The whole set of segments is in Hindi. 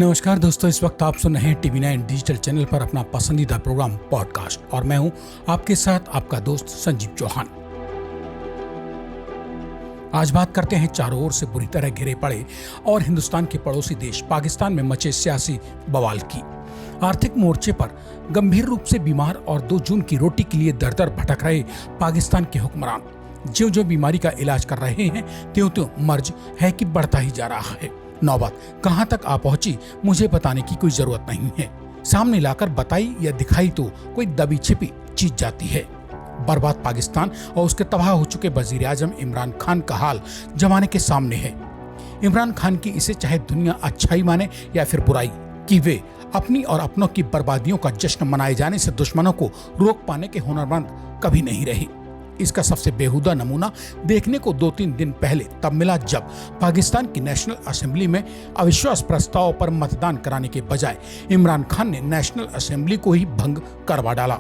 नमस्कार दोस्तों, इस वक्त आप सुन रहे हैं TV9 डिजिटल चैनल पर अपना पसंदीदा प्रोग्राम पॉडकास्ट और मैं हूं आपके साथ आपका दोस्त संजीव चौहान। आज बात करते हैं चारों ओर से बुरी तरह घिरे पड़े और हिंदुस्तान के पड़ोसी देश पाकिस्तान में मचे सियासी बवाल की। आर्थिक मोर्चे पर गंभीर रूप से बीमार और 2 जून की रोटी के लिए दर-दर भटक रहे पाकिस्तान के हुक्मरान ज्यों-ज्यों बीमारी का इलाज कर रहे हैं त्यों-त्यों मर्ज है कि बढ़ता ही जा रहा है। नौबत कहां तक आ पहुंची मुझे बताने की कोई जरूरत नहीं है। सामने लाकर बताई या दिखाई तो कोई दबी छिपी चीज जाती है। बर्बाद पाकिस्तान और उसके तबाह हो चुके वजीर आजम इमरान खान का हाल जमाने के सामने है। इमरान खान की इसे चाहे दुनिया अच्छाई माने या फिर बुराई कि वे अपनी और अपनों की बर्बादियों का जश्न मनाए जाने से दुश्मनों को रोक पाने के हुनरमंद कभी नहीं रहे। इसका सबसे बेहुदा नमूना देखने को 2-3 दिन पहले तब मिला जब पाकिस्तान की नेशनल असेंबली में अविश्वास प्रस्ताव पर मतदान कराने के बजाय इमरान खान ने नेशनल असेंबली को ही भंग करवा डाला।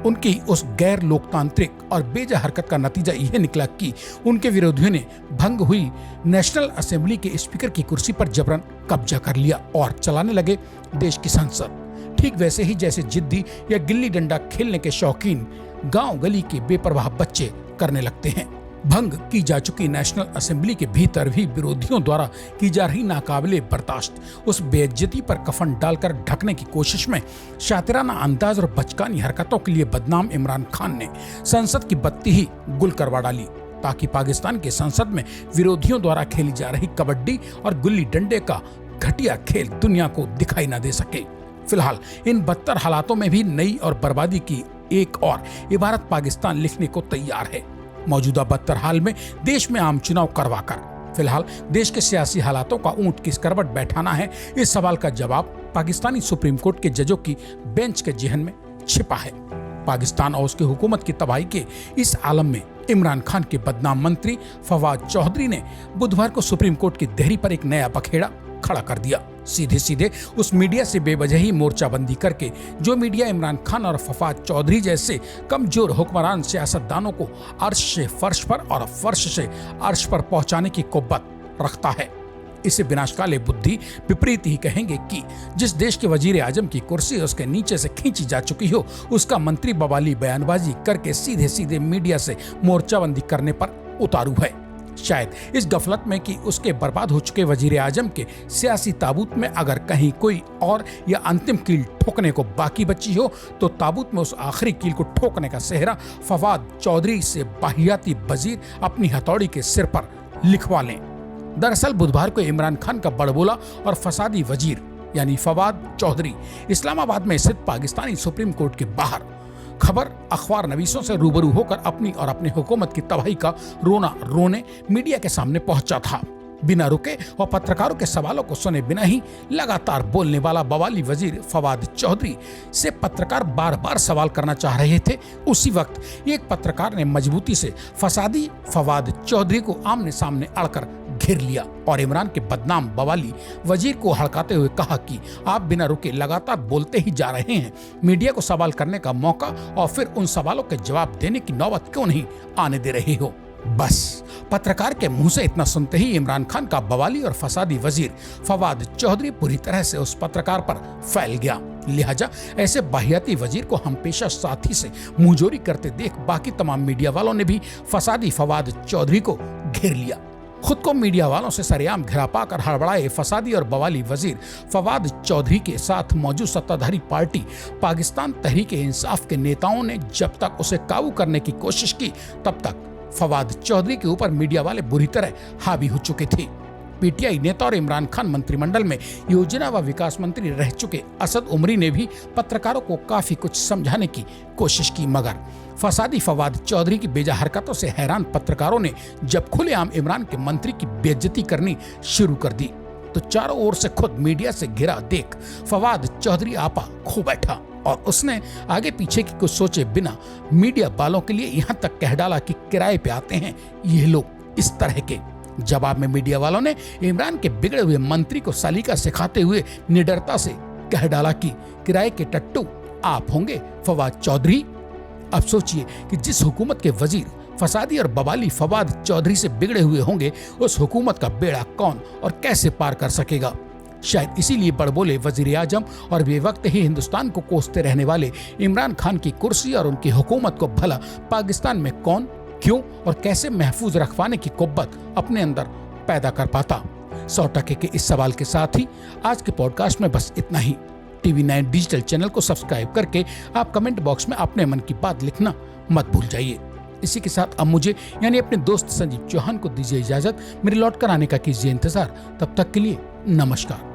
उनकी उस गैर लोकतांत्रिक और बेजा हरकत का नतीजा यह निकला कि उनके विरोधियों ने भंग हुई नेशनल असेंबली के स्पीकर की कुर्सी पर जबरन कब्जा कर लिया और चलाने लगे देश की संसद। ठीक वैसे ही जैसे जिद्दी या गिल्ली डंडा खेलने के शौकीन गांव गली के बेपरवाह बच्चे करने लगते हैं। भंग की जा चुकी नेशनल असेंबली के भीतर भी विरोधियों द्वारा की जा रही नाकाबिले बर्दाश्त उस बेइज्जती पर कफन डालकर ढकने की कोशिश में शातिराना अंदाज और बचकानी हरकतों के लिए बदनाम इमरान खान ने संसद की बत्ती ही गुल करवा डाली ताकि पाकिस्तान के संसद में विरोधियों द्वारा खेली जा रही कबड्डी और गुल्ली डंडे का घटिया खेल दुनिया को दिखाई न दे सके। फिलहाल इन बदतर हालातों में भी नई और बर्बादी की एक और इबारत पाकिस्तान लिखने को तैयार है। मौजूदा बदतर हाल में देश में आम चुनाव करवाकर फिलहाल देश के सियासी हालातों का ऊंट किस करवट बैठाना है, इस सवाल का जवाब पाकिस्तानी सुप्रीम कोर्ट के जजों की बेंच के जेहन में छिपा है। पाकिस्तान और उसकी हुकूमत की तबाही के इस आलम में इमरान खान के बदनाम मंत्री फवाद चौधरी ने बुधवार को सुप्रीम कोर्ट की देहरी पर एक नया बखेड़ा खड़ा कर दिया। सीधे सीधे उस मीडिया से बेवजह ही मोर्चाबंदी करके जो मीडिया इमरान खान और फवाद चौधरी जैसे कमजोर हुक्मरान सियासतदानों को अर्श से फर्श पर और फर्श से अर्श पर पहुंचाने की कुव्वत रखता है। इसे विनाशकाले बुद्धि विपरीत ही कहेंगे कि जिस देश के वजीर आजम की कुर्सी उसके नीचे से खींची जा चुकी हो, उसका मंत्री बवाली बयानबाजी करके सीधे सीधे मीडिया से मोर्चाबंदी करने पर उतारू है। शायद इस गफलत में कि उसके बर्बाद हो चुके वजीर आजम के सियासी ताबूत में अगर कहीं कोई और या अंतिम कील ठोकने को बाकी बची हो तो ताबूत में उस आखिरी कील को ठोकने का सेहरा फवाद चौधरी से बाहियाती वजीर अपनी हथौड़ी के सिर पर लिखवा लें। दरअसल बुधवार को इमरान खान का बड़बोला और फसादी वजीर यानी फवाद चौधरी इस्लामाबाद में स्थित पाकिस्तानी सुप्रीम कोर्ट के बाहर खबर अखबार नवीसों से रूबरू होकर अपनी और अपने हुकूमत की तबाही का रोना रोने मीडिया के सामने पहुंचा था। बिना रुके और पत्रकारों के सवालों को सुने बिना ही लगातार बोलने वाला बवाली वजीर फवाद चौधरी से पत्रकार बार बार सवाल करना चाह रहे थे। उसी वक्त एक पत्रकार ने मजबूती से फसादी फवाद चौधरी को आमने सामने अड़कर घेर लिया और इमरान के बदनाम बवाली वजीर को हड़काते हुए कहा कि आप बिना रुके लगातार बोलते ही जा रहे हैं, मीडिया को सवाल करने का मौका और फिर उन सवालों के जवाब देने की नौबत क्यों नहीं आने दे रहे हो। बस पत्रकार के मुंह से इतना सुनते ही इमरान खान का बवाली और फसादी वजीर फवाद चौधरी पूरी तरह से उस पत्रकार पर फैल गया। लिहाजा ऐसे बाहियाती वजीर को हम पेशा साथी से मुंहजोरी करते देख बाकी तमाम मीडिया वालों ने भी फसादी फवाद चौधरी को घेर लिया। खुद को मीडिया वालों से सरेआम घिरा पाकर हड़बड़ाए फसादी और बवाली वजीर फवाद चौधरी के साथ मौजूद सत्ताधारी पार्टी पाकिस्तान तहरीक-ए-इंसाफ के नेताओं ने जब तक उसे काबू करने की कोशिश की तब तक फवाद चौधरी के ऊपर मीडिया वाले बुरी तरह हावी हो चुके थे। पीटीआई नेता और इमरान खान मंत्रिमंडल में योजना व विकास मंत्री रह चुके असद उमरी ने भी पत्रकारों को काफी कुछ समझाने की कोशिश की, मगर फसादी फवाद चौधरी की बेजा हरकतों से हैरान पत्रकारों ने जब खुलेआम इमरान के मंत्री की बेइज्जती करनी शुरू कर दी तो चारों ओर से खुद मीडिया से घिरा देख फवाद चौधरी आपा खो बैठा और उसने आगे पीछे की कुछ सोचे बिना मीडिया वालों के लिए यहाँ तक कह डाला कि किराए पे आते हैं ये लोग इस तरह के। जवाब में मीडिया वालों ने इमरान के बिगड़े हुए मंत्री को सलीका सिखाते हुए निडरता से कह डाला कि किराए के टट्टू आप होंगे फवाद चौधरी। अब सोचिए कि जिस हुकूमत के वजीर फसादी और बवाली फवाद चौधरी से बिगड़े हुए होंगे, उस हुकूमत का बेड़ा कौन और कैसे पार कर सकेगा। शायद इसीलिए बड़बोले वजीर आजम और बेवक्त ही हिंदुस्तान को कोसते रहने वाले इमरान खान की कुर्सी और उनकी हुकूमत को भला पाकिस्तान में कौन, क्यों और कैसे महफूज रखवाने की कुव्वत अपने अंदर पैदा कर पाता। 100% के इस सवाल के साथ ही आज के पॉडकास्ट में बस इतना ही। TV9 डिजिटल चैनल को सब्सक्राइब करके आप कमेंट बॉक्स में अपने मन की बात लिखना मत भूल जाइए। इसी के साथ अब मुझे यानी अपने दोस्त संजीव चौहान को दीजिए इजाजत। मेरे लौट कर आने का कीजिए इंतजार। तब तक के लिए नमस्कार।